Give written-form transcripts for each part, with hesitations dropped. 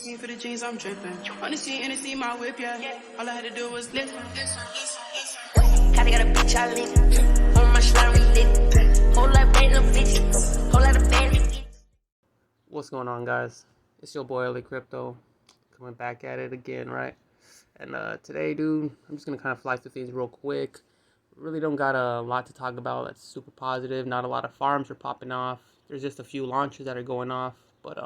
For the jeans, I'm dripping. On the scene, and see my whip, yeah. All I had to do was lift. Kinda got a bitch I lit. On my slime, we lit. Whole lot of bad little bitches. Whole lot of bad bitches. What's going on, guys? It's your boy LA Crypto coming back at it again, right? And today, dude, I'm just gonna kind of fly through things real quick. Really don't got a lot to talk about that's super positive. Not a lot of farms are popping off. There's just a few launches that are going off, but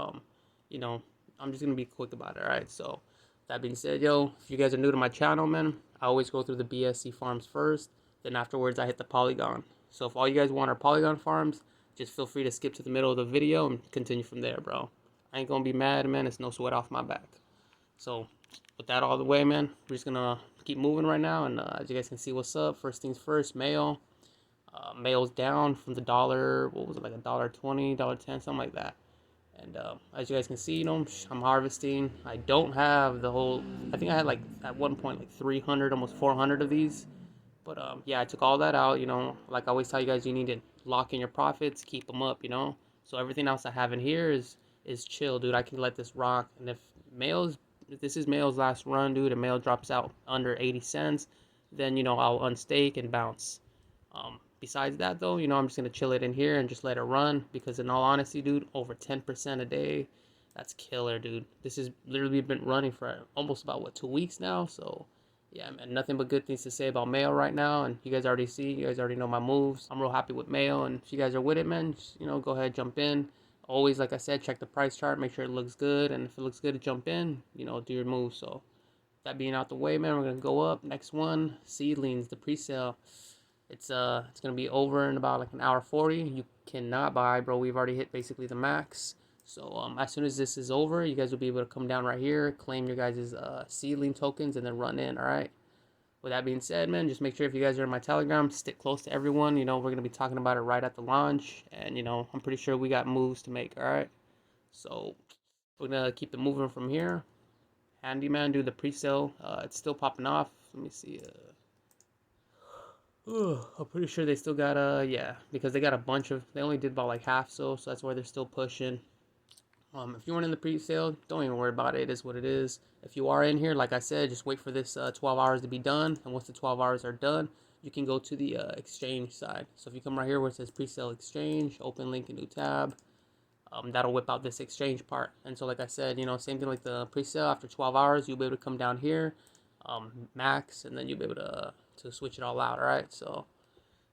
you know, I'm just gonna be quick about it, alright? So that being said, yo, if you guys are new to my channel, man, I always go through the BSC farms first, then afterwards I hit the Polygon. So if all you guys want are Polygon farms, just feel free to skip to the middle of the video and continue from there, bro. I ain't gonna be mad, man. It's no sweat off my back. So with that all the way, man, we're just gonna keep moving right now, and as you guys can see, what's up. First things first, Mayo. Mayo's down from the dollar. What was it, like $1.20, $1.10, something like that. And as you guys can see, you know, I'm harvesting. I don't have the whole. I think I had like at one point like 300, almost 400 of these. But yeah, I took all that out. You know, like I always tell you guys, you need to lock in your profits, keep them up. You know, so everything else I have in here is chill, dude. I can let this rock. And if this is Mayo's last run, dude, and Mayo drops out under 80 cents, then, you know, I'll unstake and bounce. Besides that, though, you know, I'm just going to chill it in here and just let it run, because in all honesty, dude, over 10% a day, that's killer, dude. This has literally been running for almost about, what, 2 weeks now? So, yeah, man, nothing but good things to say about Mayo right now, and you guys already know my moves. I'm real happy with Mayo, and if you guys are with it, man, just, you know, go ahead, jump in. Always, like I said, check the price chart, make sure it looks good, and if it looks good, jump in, you know, do your move. So that being out the way, man, we're gonna go up. Next one, Seedlings, the pre-sale. It's gonna be over in about like an hour 40. You cannot buy, bro. We've already hit basically the max. So as soon as this is over, you guys will be able to come down right here, claim your guys' seedling tokens, and then run in. All right. With that being said, man, just make sure if you guys are in my Telegram, stick close to everyone. You know, we're going to be talking about it right at the launch. And, you know, I'm pretty sure we got moves to make, all right? So we're going to keep it moving from here. Handyman, do the pre-sale. It's still popping off. Let me see. I'm pretty sure they still got, yeah, because they got a bunch of, they only did about like half so that's why they're still pushing. If you weren't in the pre-sale, don't even worry about it. It is what it is. If you are in here, like I said, just wait for this 12 hours to be done. And once the 12 hours are done, you can go to the exchange side. So if you come right here where it says pre-sale exchange, open link, a new tab, that'll whip out this exchange part. And so like I said, you know, same thing like the pre-sale. After 12 hours, you'll be able to come down here, max, and then you'll be able to switch it all out, all right? So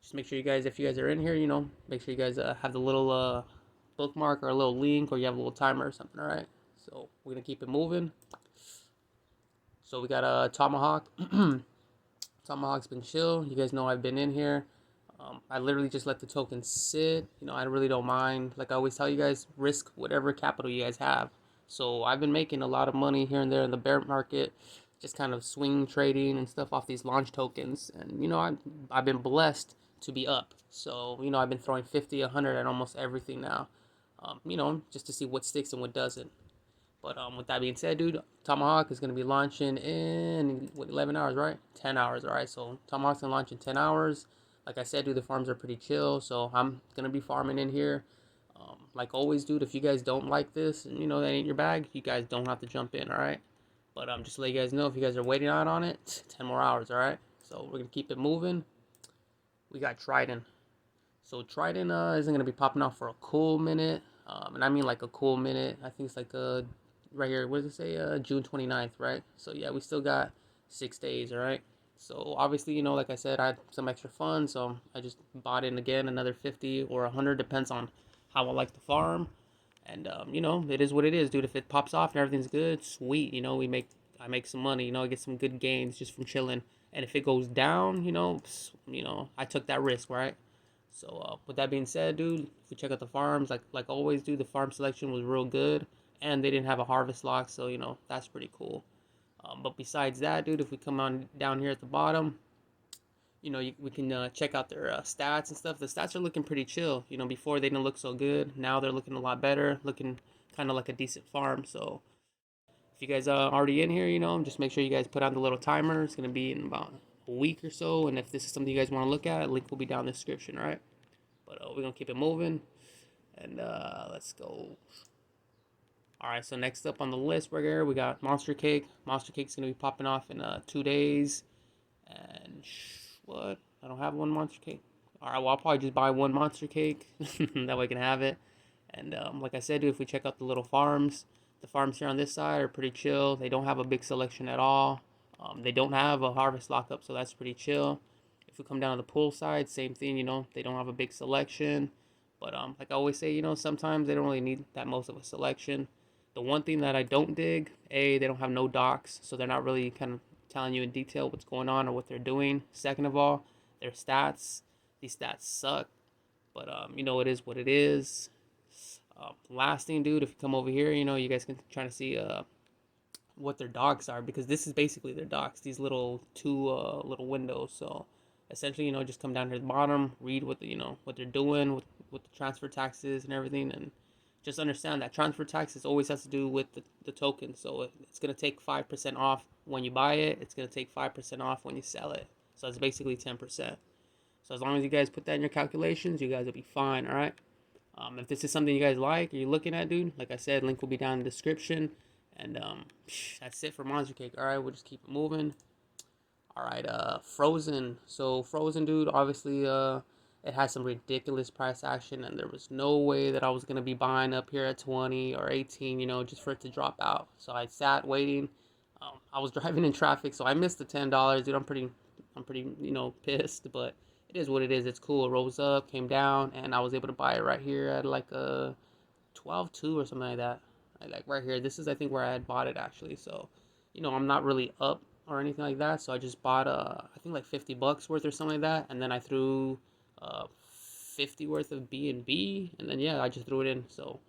just make sure you guys, if you guys are in here, you know, make sure you guys have the little bookmark or a little link, or you have a little timer or something. All right, so we're gonna keep it moving. So we got a Tomahawk. Tomahawk's been chill. You guys know I've been in here. I literally just let the token sit. You know, I really don't mind. Like I always tell you guys, risk whatever capital you guys have. So I've been making a lot of money here and there in the bear market, just kind of swing trading and stuff off these launch tokens. And you know, I've been blessed to be up. So you know, I've been throwing 50, 100 at almost everything now. You know, just to see what sticks and what doesn't. But with that being said, dude, Tomahawk is going to be launching in, what, 11 hours, right? 10 hours, all right? So Tomahawk's going to launch in 10 hours. Like I said, dude, the farms are pretty chill, so I'm going to be farming in here. Like always, dude, if you guys don't like this and, you know, that ain't your bag, you guys don't have to jump in, all right? But just to let you guys know, if you guys are waiting out on it, 10 more hours, all right? So we're going to keep it moving. We got Triton. So Triton isn't going to be popping off for a cool minute. And I mean like a cool minute. I think it's like right here, what does it say? June 29th, right? So yeah, we still got 6 days, all right? So obviously, you know, like I said, I had some extra funds, so I just bought in again another 50 or 100, depends on how I like the farm. And you know, it is what it is, dude. If it pops off and everything's good, sweet. You know, I make some money. You know, I get some good gains just from chilling. And if it goes down, you know, I took that risk, right? So with that being said, dude, if we check out the farms, like always, dude, the farm selection was real good, and they didn't have a harvest lock, so you know, that's pretty cool. But besides that, dude, if we come on down here at the bottom, you know, we can check out their stats and stuff. The stats are looking pretty chill. You know, before they didn't look so good. Now they're looking a lot better, looking kind of like a decent farm. So if you guys are already in here, you know, just make sure you guys put on the little timer. It's going to be in about a week or so. And if this is something you guys want to look at, link will be down in the description, all right? But we're going to keep it moving. And let's go. Alright, so next up on the list right here, we got Monster Cake. Monster Cake's going to be popping off in 2 days. And what? I don't have one Monster Cake. Alright, well, I'll probably just buy one Monster Cake. That way I can have it. And like I said, dude, if we check out the little farms, the farms here on this side are pretty chill. They don't have a big selection at all. They don't have a harvest lockup, so that's pretty chill. If we come down to the pool side, same thing, you know, they don't have a big selection. But like I always say, you know, sometimes they don't really need that most of a selection. The one thing that I don't dig, they don't have no docs, so they're not really kind of telling you in detail what's going on or what they're doing. Second of all, their stats, these stats suck, but you know, it is what it is. Last thing, dude, if you come over here, you know, you guys can try to see what their docs are, because this is basically their docs, these little two little windows. So essentially, you know, just come down to the bottom, read what the, you know, what they're doing with the transfer taxes and everything, and just understand that transfer taxes always has to do with the token. So it's going to take 5% off when you buy it. It's going to take 5% off when you sell it. So it's basically 10%. So as long as you guys put that in your calculations, you guys will be fine, all right? If this is something you guys like or you're looking at, dude, like I said, link will be down in the description. And that's it for Monster Cake. All right, we'll just keep it moving. All right, Frozen. So Frozen, dude, obviously it has some ridiculous price action, and there was no way that I was gonna be buying up here at 20 or 18, you know, just for it to drop out. So I sat waiting. I was driving in traffic, so I missed the $10, dude. I'm pretty, you know, pissed, but it is what it is. It's cool. It rose up, came down, and I was able to buy it right here at like a 12.2 or something like that. Like right here. This is, I think, where I had bought it actually. So, you know, I'm not really up or anything like that. So I just bought I think like $50 worth or something like that, and then I threw 50 worth of B&B, and then yeah, I just threw it in. So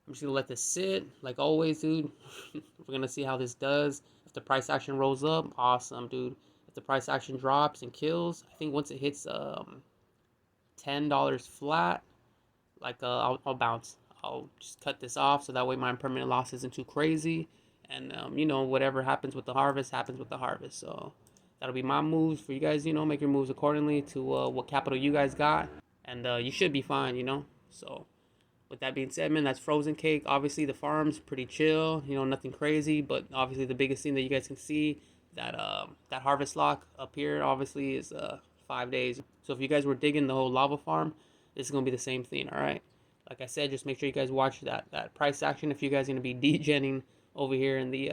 I'm just gonna let this sit like always, dude. We're gonna see how this does. If the price action rolls up, awesome, dude. If the price action drops and kills, I think once it hits $10 flat, like I'll bounce. I'll just cut this off so that way my permanent loss isn't too crazy. And you know, whatever happens with the harvest happens with the harvest. So that'll be my moves for you guys. You know, make your moves accordingly to what capital you guys got, and you should be fine. You know. So with that being said, man, that's Frozen Cake. Obviously, the farm's pretty chill. You know, nothing crazy. But obviously, the biggest thing that you guys can see, that that harvest lock up here, obviously, is 5 days. So if you guys were digging the whole lava farm, this is gonna be the same thing. All right. Like I said, just make sure you guys watch that price action if you guys are gonna be degenning over here in the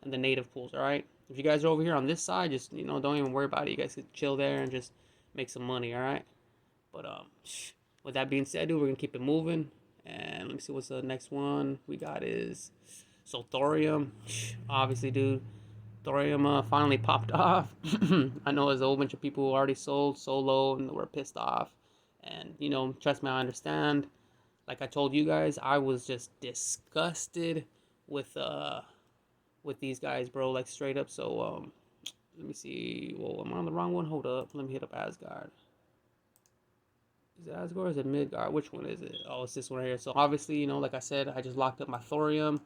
native pools. All right. If you guys are over here on this side, just, you know, don't even worry about it. You guys can chill there and just make some money. All right. But with that being said, dude, we're gonna keep it moving. And let me see what's the next one we got is, so Thoreum. Obviously, dude, Thoreum finally popped off. I know there's a whole bunch of people who already sold so low and were pissed off. And, you know, trust me, I understand. Like I told you guys, I was just disgusted with these guys, bro. Like straight up. So let me see. Whoa, am I on the wrong one? Hold up. Let me hit up Asgard. Is it Asgard or is it Midgard? Which one is it? Oh, it's this one right here. So obviously, you know, like I said, I just locked up my Thoreum.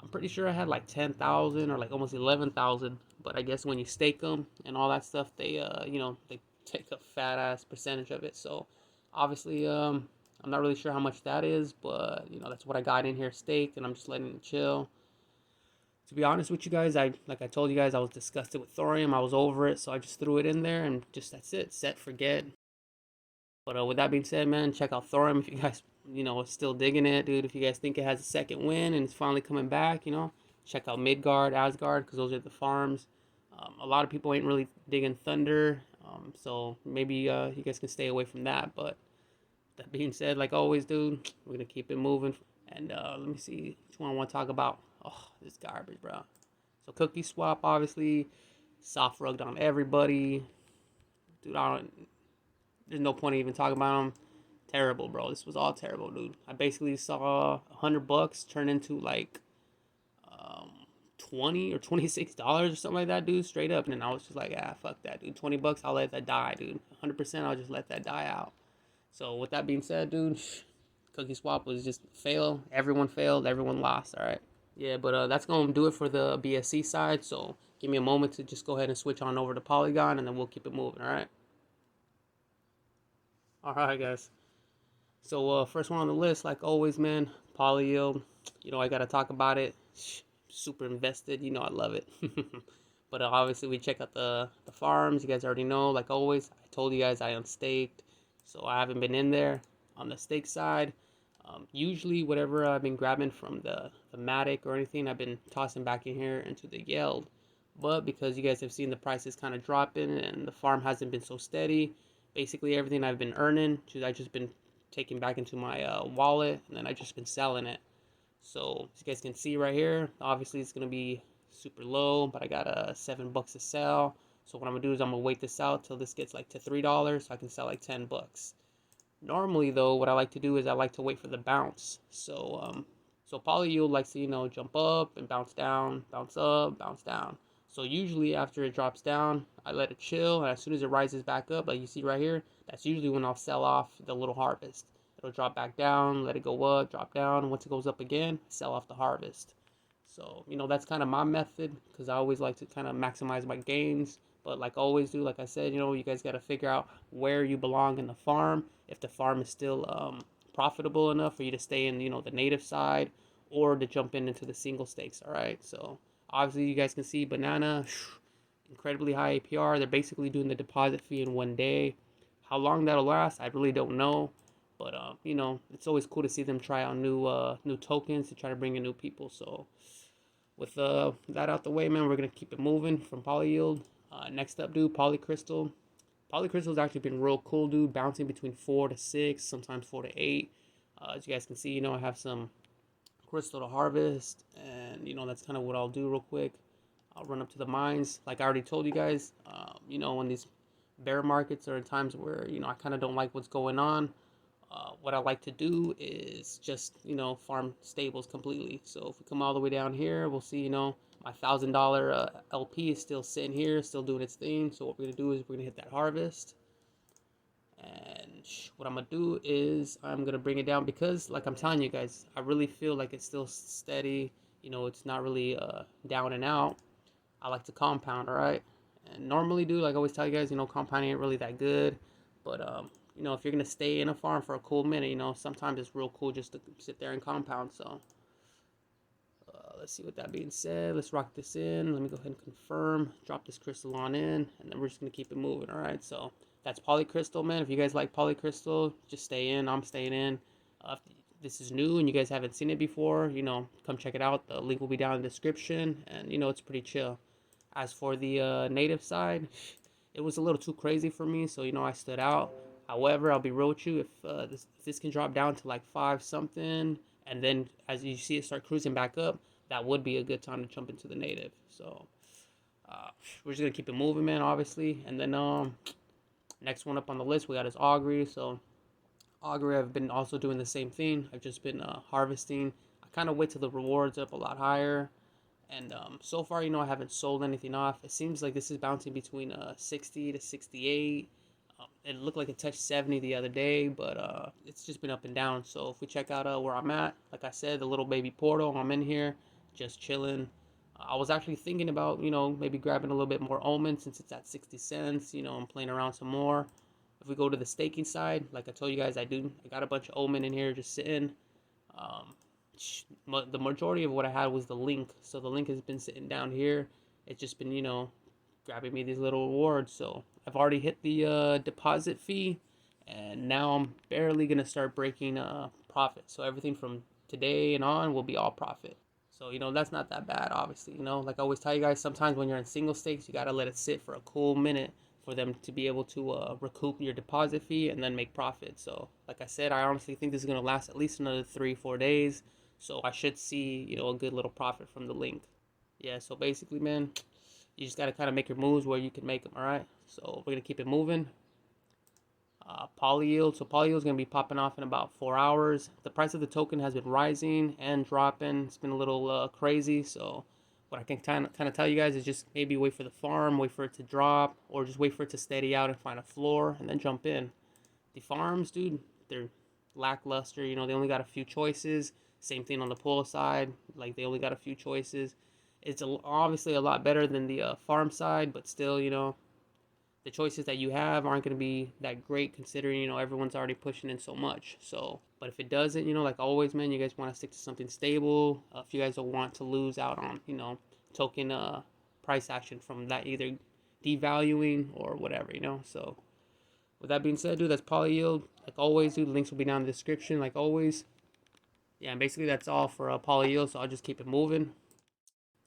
I'm pretty sure I had like 10,000 or like almost 11,000. But I guess when you stake them and all that stuff, they you know, they take a fat ass percentage of it. So obviously, I'm not really sure how much that is, but you know, that's what I got in here staked, and I'm just letting it chill. To be honest with you guys, like I told you guys, I was disgusted with Thoreum. I was over it, so I just threw it in there, and just that's it, set, forget. But with that being said, man, check out Thoreum if you guys, you know, are still digging it, dude. If you guys think it has a second win and it's finally coming back, you know, check out Midgard, Asgard, because those are the farms. A lot of people ain't really digging Thunder, so maybe you guys can stay away from that. But that being said, like always, dude, we're gonna keep it moving. And let me see which one I want to talk about. Oh, this garbage, bro. So PancakeSwap, obviously, soft rugged on everybody, dude. There's no point in even talking about them. Terrible, bro. This was all terrible, dude. I basically saw $100 turn into like 20 or $26 or something like that, dude. Straight up, and then I was just like, ah, fuck that, dude. $20, I'll let that die, dude. 100%, I'll just let that die out. So with that being said, dude, PancakeSwap was just a fail. Everyone failed. Everyone lost. All right. Yeah, but that's gonna do it for the BSC side. So give me a moment to just go ahead and switch on over to Polygon, and then we'll keep it moving. All right. All right, guys. So first one on the list, like always, man, PolyYield. you know, I gotta talk about it. Super invested, you know, I love it. But obviously we check out the farms. You guys already know, like always, I told you guys I unstaked, so I haven't been in there on the stake side. Usually whatever I've been grabbing from the Matic or anything, I've been tossing back in here into the Yield. But because you guys have seen the prices kind of dropping and the farm hasn't been so steady, basically everything I've been earning, I just been taking back into my wallet, and then I just been selling it. So as you guys can see right here, obviously it's gonna be super low, but I got $7 to sell. So what I'm gonna do is I'm gonna wait this out till this gets like to $3, so I can sell like $10. Normally though, what I like to do is I like to wait for the bounce. So PolyYield likes to, you know, jump up and bounce down, bounce up, bounce down. So usually after it drops down, I let it chill, and as soon as it rises back up, like you see right here, that's usually when I'll sell off the little harvest. It'll drop back down, let it go up, drop down. Once it goes up again, sell off the harvest. So, you know, that's kind of my method, because I always like to kind of maximize my gains. But like I always do, like I said, you know, you guys got to figure out where you belong in the farm. If the farm is still profitable enough for you to stay in, you know, the native side, or to jump into the single stakes. All right. So obviously you guys can see Banana, incredibly high APR. They're basically doing the deposit fee in 1 day. How long that'll last, I really don't know. But you know, it's always cool to see them try out new tokens to try to bring in new people. So with that out the way, man, we're gonna keep it moving from PolyYield. Next up, dude, Polycrystal. Polycrystal's actually been real cool, dude, bouncing between 4 to 6, sometimes 4 to 8. As you guys can see, you know, I have some crystal to harvest, and you know, that's kind of what I'll do real quick. I'll run up to the mines, like I already told you guys. You know, when these bear markets are in times where, you know, I kind of don't like what's going on. What I like to do is just, you know, farm stables completely. So if we come all the way down here, we'll see, you know, my $1,000 LP is still sitting here, still doing its thing. So what we're gonna do is we're gonna hit that harvest, and what I'm gonna do is I'm gonna bring it down, because like I'm telling you guys, I really feel like it's still steady. You know, it's not really down and out. I like to compound, all right? And normally, dude, like I always tell you guys, you know, compounding ain't really that good. But you know, if you're gonna stay in a farm for a cool minute, you know, sometimes it's real cool just to sit there and compound. So let's see. With that being said, let's rock this in. Let me go ahead and confirm. Drop this crystal on in, and then we're just gonna keep it moving. All right. So that's Polycrystal, man. If you guys like Polycrystal, just stay in. I'm staying in. If this is new and you guys haven't seen it before, you know, come check it out. The link will be down in the description, and you know, it's pretty chill. As for the native side, it was a little too crazy for me, so you know, I stood out. However, I'll be real with you, if this can drop down to like 5 something, and then as you see it start cruising back up, that would be a good time to jump into the native. So we're just gonna keep it moving, man, obviously. And then next one up on the list, we got is Augury. So Augury, I've been also doing the same thing. I've just been harvesting. I kind of wait till the rewards up a lot higher. And so far, you know, I haven't sold anything off. It seems like this is bouncing between 60 to 68. It looked like it touched 70 the other day, but it's just been up and down. So if we check out where I'm at, like I said, the little baby portal, I'm in here, just chilling. I was actually thinking about, you know, maybe grabbing a little bit more omen since it's at 60 cents. You know, I'm playing around some more. If we go to the staking side, like I told you guys, I got a bunch of omen in here just sitting. The majority of what I had was the link. So the link has been sitting down here. It's just been, you know, grabbing me these little rewards. So I've already hit the deposit fee, and now I'm barely gonna start breaking profit. So everything from today and on will be all profit. So you know, that's not that bad, obviously. You know, like I always tell you guys, sometimes when you're in single stakes, you gotta let it sit for a cool minute for them to be able to recoup your deposit fee and then make profit. So like I said, I honestly think this is gonna last at least another 3-4 days. So I should see, you know, a good little profit from the link. Yeah, so basically, man, you just got to kind of make your moves where you can make them, all right? So we're going to keep it moving. PolyYield. So PolyYield is going to be popping off in about 4 hours. The price of the token has been rising and dropping. It's been a little crazy. So what I can kind of tell you guys is just maybe wait for the farm, wait for it to drop, or just wait for it to steady out and find a floor and then jump in. The farms, dude, they're lackluster. You know, they only got a few choices. Same thing on the pull side. Like, they only got a few choices. It's obviously a lot better than the farm side, but still, you know, the choices that you have aren't going to be that great, considering, you know, everyone's already pushing in so much. So, but if it doesn't, you know, like always, man, you guys want to stick to something stable. If you guys don't want to lose out on, you know, token price action from that either devaluing or whatever, you know. So with that being said, dude, that's PolyYield. Like always, dude, links will be down in the description, like always. Yeah, and basically that's all for PolyYield, so I'll just keep it moving.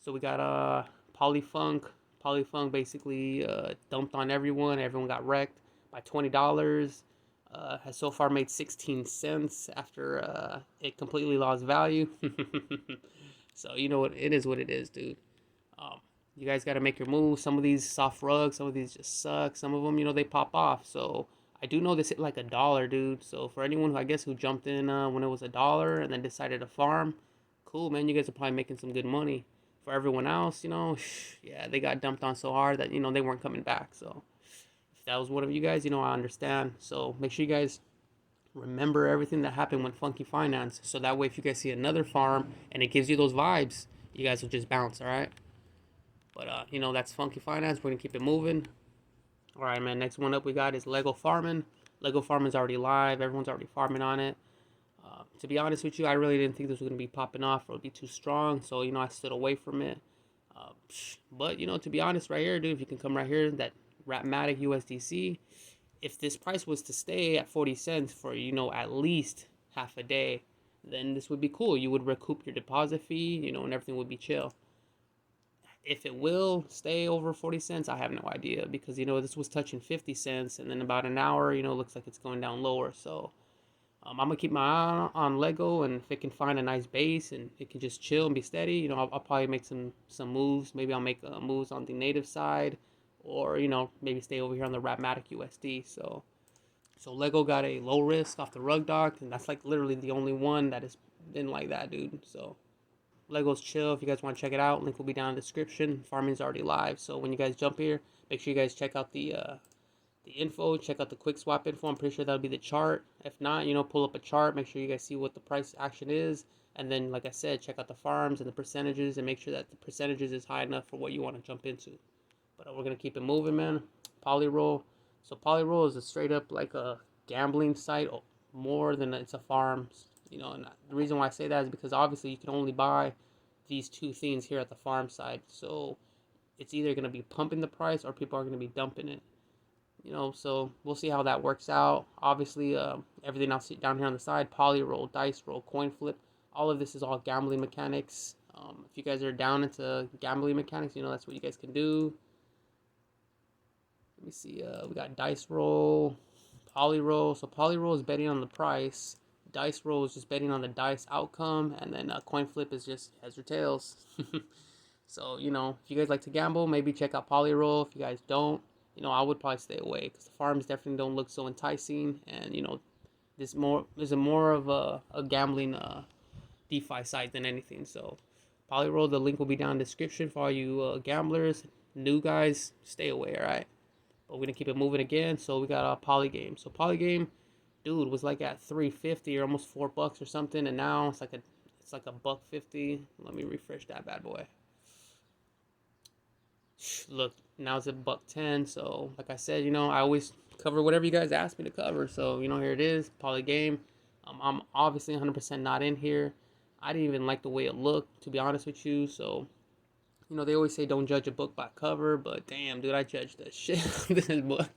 So we got polyfunk. Polyfunk basically dumped on everyone. Everyone got wrecked by $20. Has so far made 16 cents after it completely lost value. So you know what, it is what it is, dude. You guys got to make your moves. Some of these soft rugs, some of these just suck. Some of them, you know, they pop off. So I do know this hit like $1, dude. So for anyone who, I guess, who jumped in when it was $1 and then decided to farm, cool, man. You guys are probably making some good money. For everyone else, you know, yeah, they got dumped on so hard that, you know, they weren't coming back. So if that was one of you guys, you know, I understand. So make sure you guys remember everything that happened with Funky Finance. So that way, if you guys see another farm and it gives you those vibes, you guys will just bounce, all right? But, you know, that's Funky Finance. We're going to keep it moving. All right, man. Next one up we got is Lego Farming. Lego Farming's already live. Everyone's already farming on it. To be honest with you, I really didn't think this was going to be popping off or be too strong. So, you know, I stood away from it. But, you know, to be honest, right here, dude, if you can come right here, that Rapmatic USDC, if this price was to stay at 40 cents for, you know, at least half a day, then this would be cool. You would recoup your deposit fee, you know, and everything would be chill. If it will stay over 40 cents, I have no idea, because, you know, this was touching 50 cents and then about an hour, you know, looks like it's going down lower. So I'm going to keep my eye on Lego, and if it can find a nice base and it can just chill and be steady, you know, I'll probably make some moves. Maybe I'll make moves on the native side, or, you know, maybe stay over here on the Rapmatic USD. So Lego got a low risk off the rug dock, and that's like literally the only one that has been like that, dude. So Lego's chill. If you guys want to check it out, link will be down in the description. Farming's already live, so when you guys jump here, make sure you guys check out the info, check out the quick swap info. I'm pretty sure that'll be the chart. If not, you know, pull up a chart, make sure you guys see what the price action is, and then, like I said, check out the farms and the percentages, and make sure that the percentages is high enough for what you want to jump into. But we're gonna keep it moving, man. PolyRoll. So PolyRoll is a straight up like a gambling site, more than it's a farm. You know, and the reason why I say that is because obviously you can only buy these two things here at the farm side. So it's either gonna be pumping the price or people are gonna be dumping it. You know, so we'll see how that works out. Obviously, everything else down here on the side, PolyRoll, dice roll, coin flip, all of this is all gambling mechanics. If you guys are down into gambling mechanics, you know, that's what you guys can do. Let me see, we got dice roll, PolyRoll. So PolyRoll is betting on the price. Dice roll is just betting on the dice outcome, and then coin flip is just heads or tails. So, you know, if you guys like to gamble, maybe check out PolyRoll. If you guys don't, you know, I would probably stay away, because the farms definitely don't look so enticing, and, you know, this is more of a gambling DeFi site than anything. So PolyRoll, the link will be down in the description for all you gamblers. New guys, stay away, all right? But we're gonna keep it moving again. So we got Polygame. So Polygame, dude, was like at 350 or almost $4 or something, and now it's like a $1.50. Let me refresh that bad boy. Look, now it's at $1.10. So like I said, you know, I always cover whatever you guys ask me to cover. So, you know, here it is, Polygame. I'm obviously 100% not in here. I didn't even like the way it looked, to be honest with you. So, you know, they always say don't judge a book by cover, but damn, dude, I judged the shit out of this book.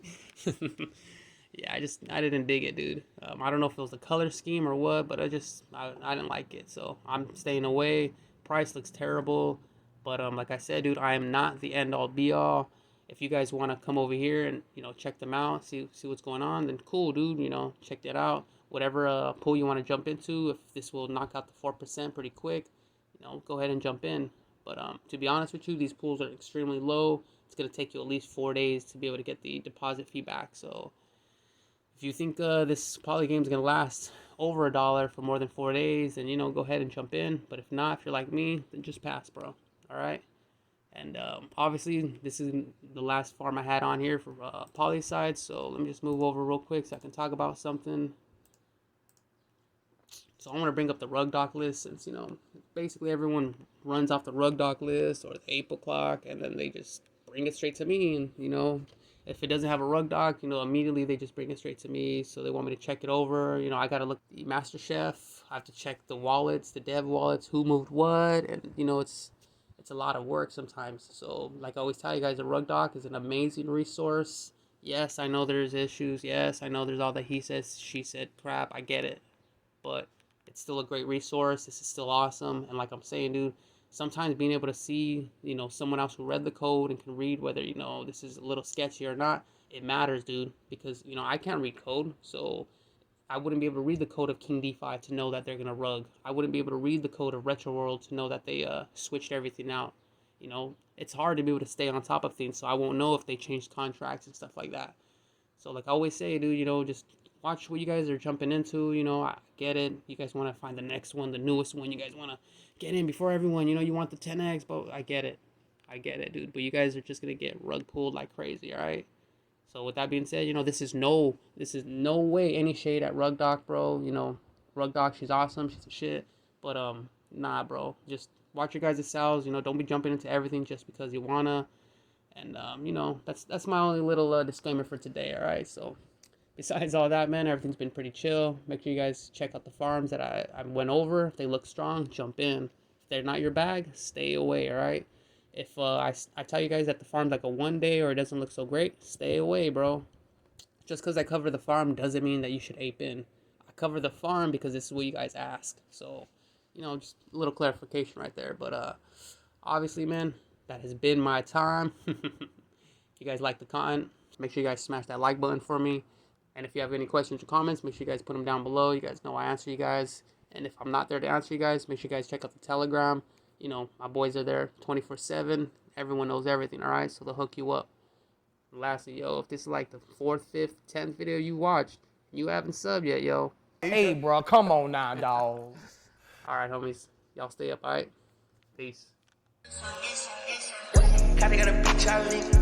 Yeah, I didn't dig it, dude. I don't know if it was the color scheme or what, but I didn't like it. So I'm staying away. Price looks terrible. But like I said, dude, I am not the end all be all. If you guys want to come over here and, you know, check them out, see what's going on, then cool, dude. You know, check that out. Whatever pool you want to jump into, if this will knock out the 4% pretty quick, you know, go ahead and jump in. But to be honest with you, these pools are extremely low. It's gonna take you at least 4 days to be able to get the deposit fee back. So if you think this Polygame is gonna last over $1 for more than 4 days, then, you know, go ahead and jump in. But if not, if you're like me, then just pass, bro. All right. And obviously, this is the last farm I had on here for Poly side. So let me just move over real quick so I can talk about something. So I want to bring up the rug dock list, since, you know, basically everyone runs off the rug dock list or the April clock, and then they just bring it straight to me. And, you know, If it doesn't have a rug doc, you know, immediately they just bring it straight to me. So they want me to check it over. You know, I gotta look at the master chef. I have to check the wallets, the dev wallets, who moved what, and you know, it's a lot of work sometimes. So like I always tell you guys, a rug doc is an amazing resource. Yes, I know there's issues. Yes, I know there's all the he says, she said crap. I get it, but it's still a great resource. This is still awesome. And like I'm saying, dude, sometimes being able to see, you know, someone else who read the code and can read whether, you know, this is a little sketchy or not, it matters, dude. Because, you know, I can't read code, so I wouldn't be able to read the code of King DeFi to know that they're gonna rug. I wouldn't be able to read the code of Retro World to know that they switched everything out. You know, it's hard to be able to stay on top of things, so I won't know if they changed contracts and stuff like that. So like I always say, dude, you know, just watch what you guys are jumping into. You know, I get it. You guys want to find the next one, the newest one. You guys want to get in before everyone. You know, you want the 10x, but I get it. I get it, dude. But you guys are just gonna get rug pulled like crazy, all right? So with that being said, you know, this is no way any shade at Rug Doc, bro. You know, Rug Doc, she's awesome, she's a shit. But nah, bro. Just watch your guys' sales. You know, don't be jumping into everything just because you wanna. And you know, that's my only little disclaimer for today. All right. So besides all that, man, everything's been pretty chill. Make sure you guys check out the farms that I went over. If they look strong, jump in. If they're not your bag, stay away. All right. If I tell you guys that the farm's like a 1 day or it doesn't look so great, stay away, bro. Just because I cover the farm doesn't mean that you should ape in. I cover the farm because this is what you guys ask. So, you know, just a little clarification right there. But obviously, man, that has been my time. If you guys like the content, make sure you guys smash that like button for me. And if you have any questions or comments, make sure you guys put them down below. You guys know I answer you guys. And if I'm not there to answer you guys, make sure you guys check out the Telegram. You know, my boys are there 24/7. Everyone knows everything, all right? So they'll hook you up. And lastly, yo, if this is like the 4th, 5th, 10th video you watched, you haven't subbed yet, yo. Hey, bro, come on now, dog. All right, homies. Y'all stay up, all right? Peace. Kinda got a bitch I live.